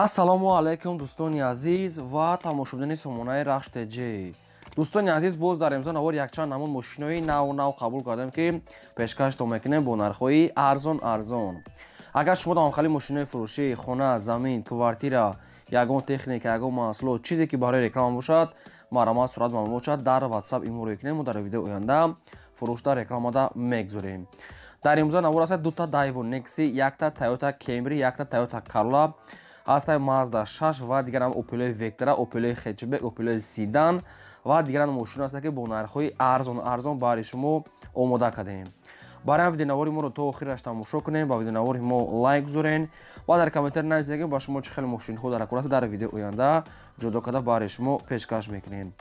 Ассалому алайкум дӯстони азиз ва тамошобини сомонаи Рахш ТЖ. Дӯстони азиз, боз дар имзо навор якчанд намуд мошинои нав қабул кардем ки пешкашто мекунем бо нархҳои арзон. Агар шумо дар хали мошинои фурӯшӣ, хона, замин, квартира, ягон техника, ягон маҳсулот, чизе ки барои реклама бошад, маромад сурат маълумот бошад, дар WhatsApp иморо кунем. Дар видео оянда фурӯшда рекламада мегузорем. Дар имзо навор аст дута Daewoo Nexi, якта Toyota Camry, якта Toyota Corolla, ҳастай Mazda 6 ва дигарам Opel Vectra, Opel Hatchback, Opel Sedan ва дигарам мошина аст ки бо нархҳои арзон барои шумо омода кардем. Барои видеонавори моро то охираш тамошо кунем, ба видеонавори мо лайк гузорен ва дар комментар нависед ки ба шумо чӣ хеле мошинҳо дар акор аст. Дар видео оянда ҷудо карда барои шумо пешкаш мекунем.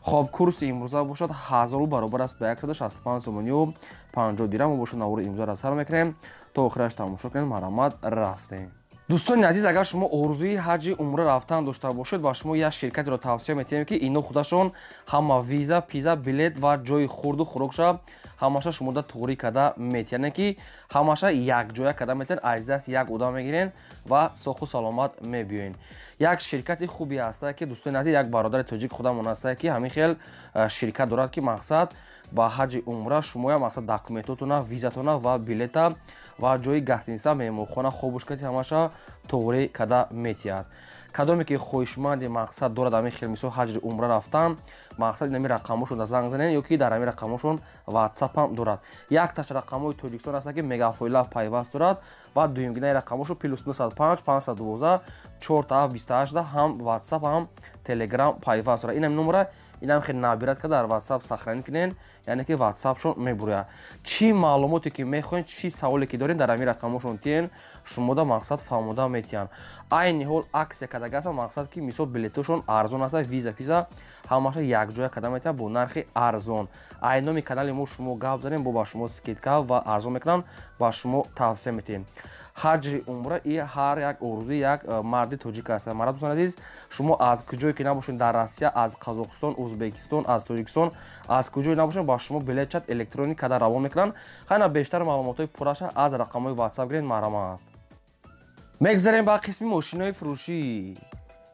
Хоб, курси имрӯза бошад 1000 баробар аст ба 165 сомонию 50 дирҳам. Бошад навори имзоро сар мекунем. То охираш тамошо кунем. Маромад рафтем. Дӯстони азиз, агар шумо орзуи ҳаҷи умра рафтан дошта бошед, ба шумо як ширкатеро тавсия метиҳем ки ино худашон ҳама виза, пиза, билет ва ҷои хурду хӯрокша ҳамаша шумода туғрӣ карда метиҳанд, яъне ки ҳамаша якҷоя карда метиҳанд, аз даст як одам мегирен ва соху саломат мебиёен. Як ширкати хуби аста ки дӯстони азиз, як бародари тоҷик худамон аста ки ҳамин хел ширкат дорад ки мақсад ба ҳаҷи умра шумо я мақсад документотона, визатона ва билета ва ҷои гостиница, меҳмонхона, хобушкати ҳамаша туғрӣ карда метиҳад. Кадоме ки хоҳишманди мақсад дорад ҳамин хел мисол ҳаҷи умра рафтан, мақсад ин ҳамин рақамошон занг занен ё ки дар ҳамин рақамошон WhatsApp ҳам дорад. Якташ рақамҳои Тоҷикистон аст ки мегафоила пайваст дорад ва дуюмгинаи рақамошон +95 512 4728 ҳам WhatsApp ҳам Telegram пайваст дорад. Ин ҳамин номера ин ҳам хел набирад карда дар WhatsApp сахранӣ кунен, яъне ки WhatsAppшон мебурояд. Чӣ маълумоте ки мехоҳед, чӣ саволе ки доред дар ҳамин рақамошон тиен шумода мақсад фаҳмода метиҳанд. Айни ҳол аксия кардаги аст, мақсад ки мисол билетошон арзон аст, виза, пиза ҳамаша якҷоя карда метиҳанд бо нархи арзон. Айноми канали мо шумо гап занем, бо ба шумо скидка ва арзон мекунанд, ба шумо тавсия метиҳем. ҳаҷи умра и ҳар як орзуи як марди тоҷик аст. Марад дӯстон азиз, шумо аз куҷое ки набошед, дар Россия, аз Қазоқистон, Узбекистон, аз Тоҷикистон, аз куҷое набошед, ба шумо билетчат электроник карда равон мекунанд. хайна бештар маълумотҳои пурраша аз рақамҳои WhatsApp гиред. Маромад. Мегзарем ба қисми мошинои фурӯшӣ.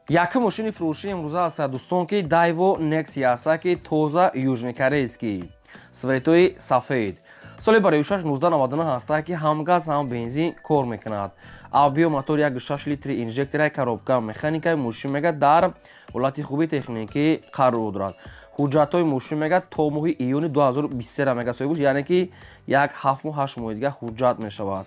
Якум мошини фурӯшӣ имрӯза аст дӯстон ки Daewoo Nexi аст ки тоза южнокорейский, светои сафед. соли барои 1999 аст ки ҳам газ ҳам бензин кор мекунад. Авбио мотор 1.6 литри инжектора, коробка механика, мошин мега дар ҳолати хуби техникӣ қарор дорад. ҳуҷҷатҳои мошин мега то моҳи июни 2023 мега соҳиб буш, яъне ки як 7 моҳ 8 моҳи дига ҳуҷҷат мешавад.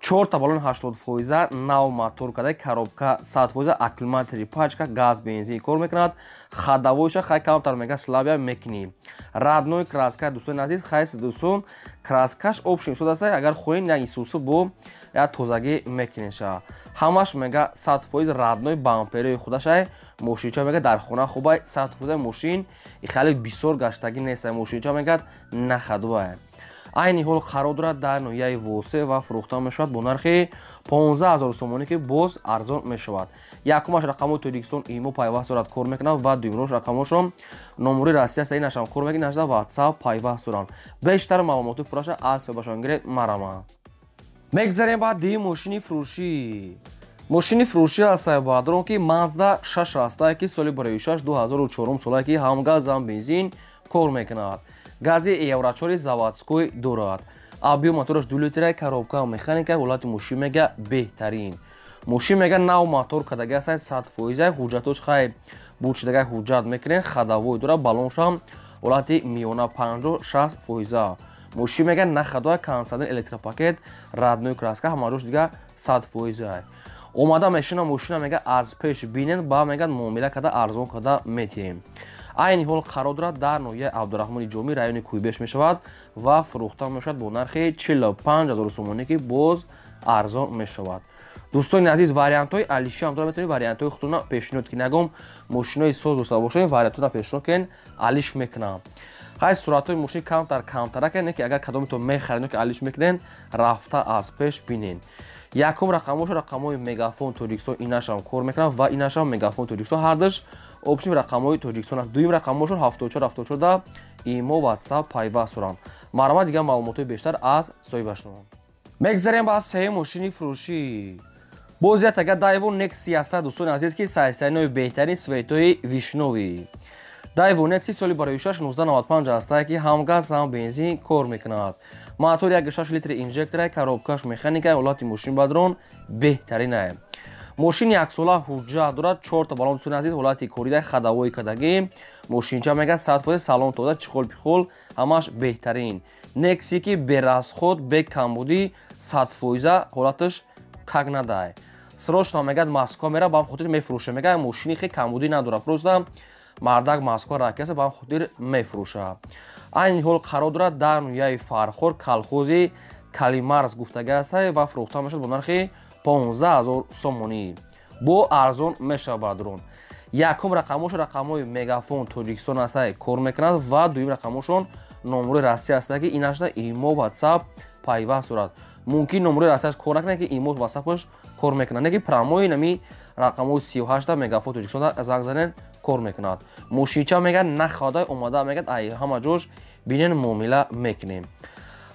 4 та баллон 80% нав мотор карда, коробка 100% аккумулятори пачка, газ бензин кор мекунад. хадавоиша хай камтар мега слабия мекунӣ. радной краска дӯстони азиз, хайс дӯстон краскаш обши мисол аст, агар хоҳен як исӯсу бо як тозагӣ мекунеша. ҳамаш мега 100% радной бамперои худашай мошинча мега дар хона хубай 100% мошин хеле бисёр гаштагӣ нест, мошинча мега нахадвай. айни ҳол қарор дорад дар ноҳияи восе ва фурӯхта мешавад бо нархи 15000 сомонӣ ки боз арзон мешавад. Якумаш рақамҳои Тоҷикистон имо пайваст дорад кор мекунад ва дуюмаш рақамошон номери Россия аст, инашам кор мекунад, инаш WhatsApp пайваст доранд. Бештар маълумоти пурраша аз ёбашон гиред. Маромад. Мегзарем ба ди мошини фурӯшӣ. мошини фурӯшӣ аст баъдон ки Mazda 6 аст ки соли барои 6 2004 сола ки ҳам газ ҳам бензин кор мекунад. гази Евро 4 заводской дорад. Авбио мотораш 2 литра, коробка механика, ҳолати мошин мега беҳтарин. мошин мега нав мотор кардаги аст 100%, ҳуҷҷатош хай бурчидаги ҳуҷҷат мекунен, хадавой дорад, баллоншам ҳолати миёна 50-60%. мошин мега нахадвай кансаден электропакет, радной краска ҳамаҷош дига 100%. омада мешина мошина мега аз пеш бинен ба мега муомила карда арзон карда метиҳем. айни ҳол қарор дорад дар ноҳияи Абдураҳмони Ҷомӣ, райони Кӯйбеш мешавад ва фурӯхта мешавад бо нархи 45000 сомонӣ ки боз арзон мешавад. дӯстони азиз, вариантҳои алиши ҳам дорад, метавонед вариантҳои худтона пешниҳод кунед. ягон мошинои соз дошта бошед, вариантҳои пешниҳод кунед, алиш мекунам. хай суръатҳои мошин камтара кунед, ки агар кадометон мехаридед ки алиш мекунед, рафта аз пеш бинен. якум рақамош рақамҳои Мегафон Тоҷикистон, инашам кор мекунад ва инашам Мегафон Тоҷикистон ҳардаш обшин рақамҳои Тоҷикистон аст. дуюм рақамошон 7474 имо WhatsApp пайваст доранд. Маромад, дига маълумотҳои бештар аз соҳибашон. мегзарем ба сеюм мошини фурӯшӣ. боз як тага дайву некси аста дӯстони азиз ки сайстаринои беҳтарин светои вишнови дайву некси соли барои 1695 астае ки ҳам газ ҳам бензин кор мекунад. мотори 1.6 литри инжектора коробкаш механика ҳолати мошин бадрон беҳтаринае. мошини яксола ҳуҷҷат дорад 4 та балон дӯстони азиз ҳолати корида хадавои кадагӣ мошинча мега 100% салон тода чихол пихол ҳамаш беҳтарин. некси ки берасход бе камбудӣ 100% ҳолаташ как надай. срочно мегад Москва мера ба хотир мефурӯша мега мошини хе камбудӣ надора просто мардак Москва ракеса ба хотир мефурӯша. айни ҳол қарор дорад дар нояи фархор колхози Калимарс гуфтага аст ва фурӯхта мешавад бо нархи 15000 сомонӣ. бо арзон мешавад дрон. якум рақамош рақамои мегафон Тоҷикистон аст кор мекунад ва дуюм рақамошон номери Россия аст ки инашда имо WhatsApp пайваст дорад. мумкин номери Россияш кор накунад ки имо WhatsAppаш кор мекунад не ки прамои нами рақамои 38 мегафон Тоҷикистон занг занен кор мекунад. мошинча мегад находай омада мегад ай ҳама ҷош бинен муомила мекунем.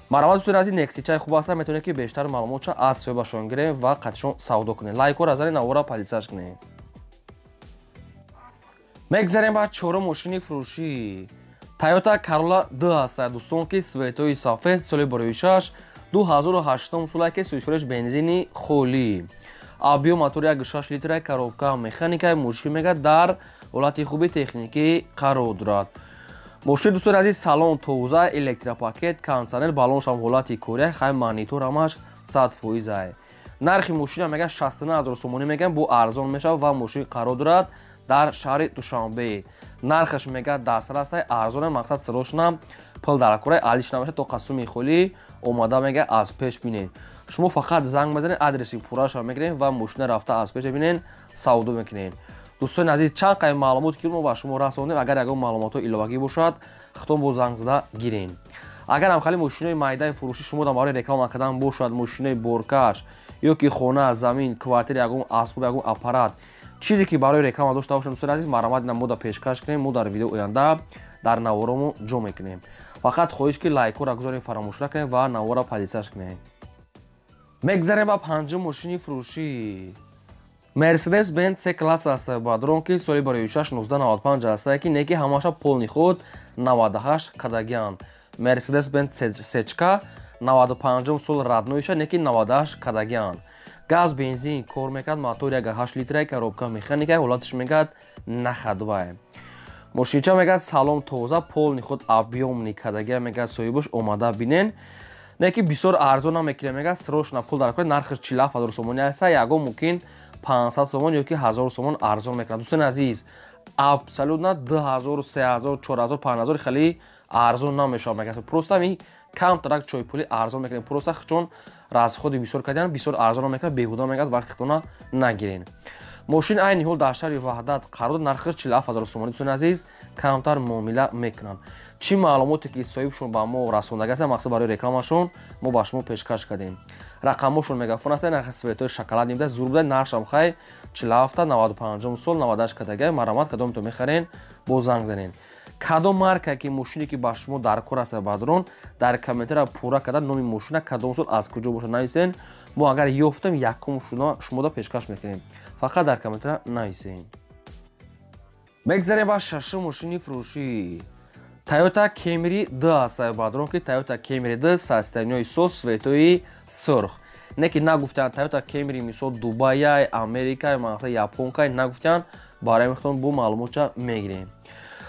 маромад дӯстони азиз нексичаи хуб аст метавонед ки бештар маълумотша аз соҳибашон гирем ва қатишон савдо кунем. лайкор аз ани навора позитсияш кунем. мегзарем ба чорум мошини фурӯшӣ. Toyota Corolla 2 аст дӯстон ки светои сафед соли барои 6 2008 сола ки сӯзишвориш бензини холӣ. объем мотори 1.6 литра коробка механика мошин мегад дар ҳолати хуби техникӣ қарор дорад. мошин дӯстони азиз салон тоза электропакет кондитсионер балоншам ҳолати кория хай монитор ҳамаш 100%. нархи мошина мега 69000 сомонӣ меган бо арзон мешавад ва мошин қарор дорад дар шаҳри Душанбе. нархаш мега дастар аст арзоне мақсад срочно пул дар кора алиш намеша то қасуми холӣ омада мега аз пеш бинед. шумо фақат занг мезанед адреси пураша мегирем ва мошина рафта аз пеш бинен савдо мекунед. дӯстони азиз чанд қайм маълумот ки мо ба шумо расонем агар ягон маълумотҳо иловагӣ бошад хитон бо занг зада гирен. агар ҳам хали мошинои майдаи фурӯшӣ шумо дар бораи реклама кардан бошад мошинои боркаш ё ки хона замин квартира ягон асбоб ягон аппарат чизе ки барои реклама дошта бошад дӯстони азиз маромад мо дар пешкаш кунем мо дар видеои оянда дар наворамо ҷо мекунем. фақат хоҳиш ки лайкора гузорем фаромӯш накунем ва навора позитсияш кунем. мегзарем ба панҷум мошини фурӯшӣ. Mercedes-Benz C-класс аст ба дрон ки соли барои 1995 аст ки не ки ҳамаша полни худ 98 кадагиан. Mercedes-Benz C-чка 95 сол радноиша не ки 98 кадагиан. газ бензин кор мекард мотори 1.8 литра коробка механика ҳолаташ мегад нахадвай. мошинча мегад салон тоза полни худ объемни кадагия мегад соҳибаш омада бинен не ки бисёр арзон мекунем мегад срочно пул дар кор нархаш 47000 сомонӣ аст ягон мумкин 500 сомон ё ки 1000 сомон арзон мекунад. дӯстони азиз абсолютно 2000 3000 4000 5000 хеле арзон намешавад мегад просто ми камтарак чойпули арзон мекунем просто чун расходи бисёр кардиан бисёр арзон мекунад беҳуда мегад вақти хитона нагирен. мошин айни ҳол дар шаҳри ваҳдат қарор нархаш 47000 сомонӣ дӯстони азиз камтар муомила мекунанд. чӣ маълумоте ки соҳибшон ба мо расондага аст мақсад барои рекламашон мо ба шумо пешкаш кардем. рақамошон мегафон аст нархи светои шоколад нибуда зур буда наршам хай 47 95 сол 98 кадага маромад кадом то мехарен бо занг занен. кадом марка ки мошине ки ба шумо дар кор аст ба дрон дар комментария пурра карда номи мошина кадом сол аз куҷо бошад нависен мо агар ёфтем якум шумода пешкаш мекунем фақат дар комментария нависен. мегзарем ба шашум мошини фурӯшӣ. Toyota Camry 2 аст ба дрон ки Toyota Camry 2 састайнои сос светои сурх не ки нагуфтанд Toyota Camry мисол Дубай Америка мақсад Японка нагуфтанд барои мехтон бо маълумотча мегирем.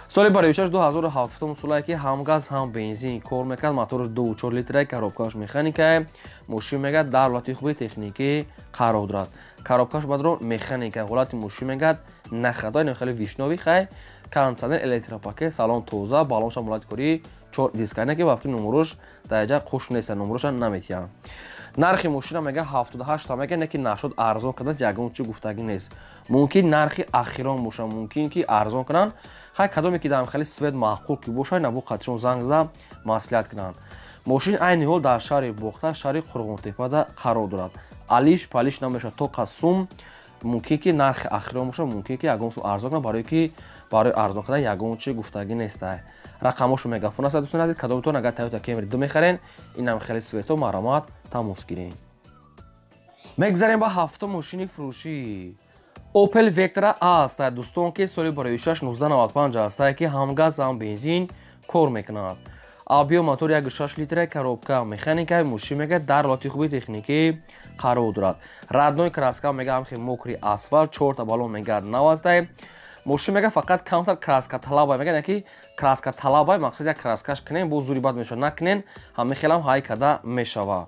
соли барои 2007 сола ки ҳам газ ҳам бензин кор мекард мотораш 2.4 литра коробкаш механика мошин мегад дар ҳолати хуби техникӣ қарор дорад. коробкаш ба дрон механика ҳолати мошин мегад нахадай нахали вишнови хай кондитсионер электропакет салон тоза балонша ҳолати кори 4 дискане ки вақти номерош даҷа қуш неста номероша наметиҳам. нархи мошина мега 78 та мега не ки нашуд арзон кардан ягон чӣ гуфтагӣ нест. мумкин нархи ахирон боша мумкин ки арзон кунанд хай кадоме ки дар хали свет маъқул ки бошад набо қатишон занг зада маслиҳат кунанд. мошин айни ҳол дар шаҳри бохта шаҳри қурғонтепада қарор дорад. алиш палиш намешавад то қасум мумкин ки нархи ахирон боша мумкин ки ягон сум арзон кунад барои ки барои арзон кардан ягон чӣ гуфтагӣ неста. рақамошо мегафон аст дӯстони азиз кадомтон агар Toyota Camry 2 мехарен инам хеле свето маромад тамос гирем. мегзарем ба ҳафтум мошини фурӯшӣ Opel Vectra аст дӯстон ки соли барои 6 1995 аст ки ҳам газ ҳам бензин кор мекунад. Авбио мотор 1.6 литра коробка механика мошин мега дар ҳолати хуби техникӣ қарор дорад. Радной краска мега ҳамхи мокри асфальт 4 та балон мега нав аст. Мошин мега фақат камтар краска талабай мега яки краска талабай мақсад як краскаш кунен бо зури бад мешава накунен ҳам хелам ҳай када мешава.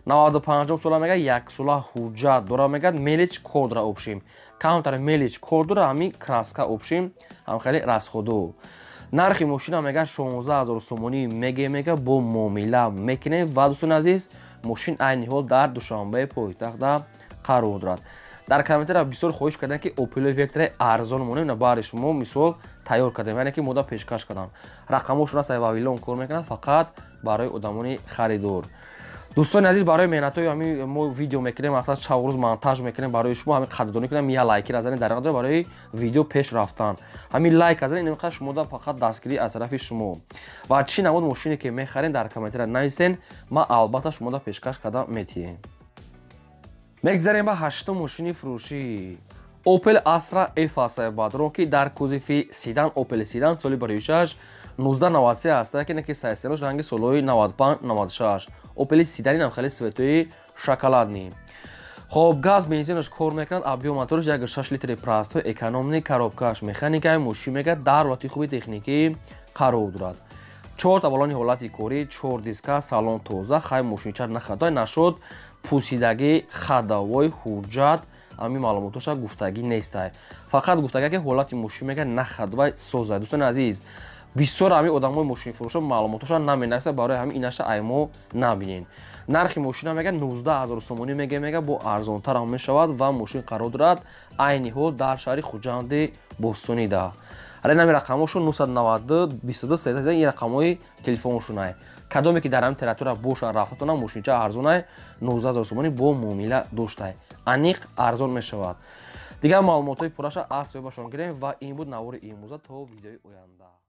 95 сола мега як сола ҳуҷҷат дора мега мелич кор дора обшим. Камтар мелич кор дора ҳами краска обшим ҳам хеле расходу. Нархи мошина мега 16000 сомонӣ мега бо муомила мекунем ва дӯстони азиз мошин айни ҳол дар Душанбеи пойтахта қарор дорад. Дар комментария бисёр хоҳиш кардем ки Opel Vectra арзон монем на бари шумо мисол тайёр кардем яъне ки мода пешкаш кардам. Рақамошон аст Вавилон кор мекунад фақат барои одамони харидор. Дӯстони азиз барои меҳнатҳои ҳамин мо видео мекунем мақсад чав рӯз монтаж мекунем барои шумо ҳамин қадрдонӣ кунем я лайки разани дар қадр барои видео пеш рафтан. Ҳамин лайк азани инқадр шумо да фақат дастгирӣ аз тарафи шумо. Ва чӣ намуд мошине ки мехарен дар комментария нависен ма албатта шумо да пешкаш карда метиҳем. мегзарем ба ҳаштум мошини фурӯшӣ Opel Astra F аст бадро ки дар кузофи седан Opel седан соли барои 6 1993 аст ки сайсенош ранги солҳои 95-96 Opel седани намхали светои шоколадни. Хоб газ бензинош кор мекунад авбио моториш 1.6 литри простой экономни коробкаш механикаи мошин мега дар ҳолати хуби техникӣ қарор дорад. 4 та балони ҳолати корӣ 4 диска салон тоза хай мошинча нахатой нашуд пусидагӣ хадавой ҳуҷҷат ами маълумотоша гуфтагӣ нестай. Фақат гуфтага ки ҳолати мошин мега нахадвай соза. Дӯстони азиз бисёр ҳами одамои мошинфурӯша маълумотоша наменависад барои ҳами инаша аймо набинен. Нархи мошина мега 19000 сомонӣ мега бо арзонтар ҳам мешавад ва мошин қарор дорад айни ҳол дар шаҳри хуҷанди Бостонида. Ренами рақамошон 992 22 13 ин рақамҳои телефоншунай. Кадоме ки дар ҳамин территория боша рафтатона мошинча арзонай 19000 сомонӣ бо муомила доштай. Аниқ арзон мешавад. Дигар маълумотҳои пурраша аз ёбашон гирем ва ин буд навори имрӯза то видеои оянда.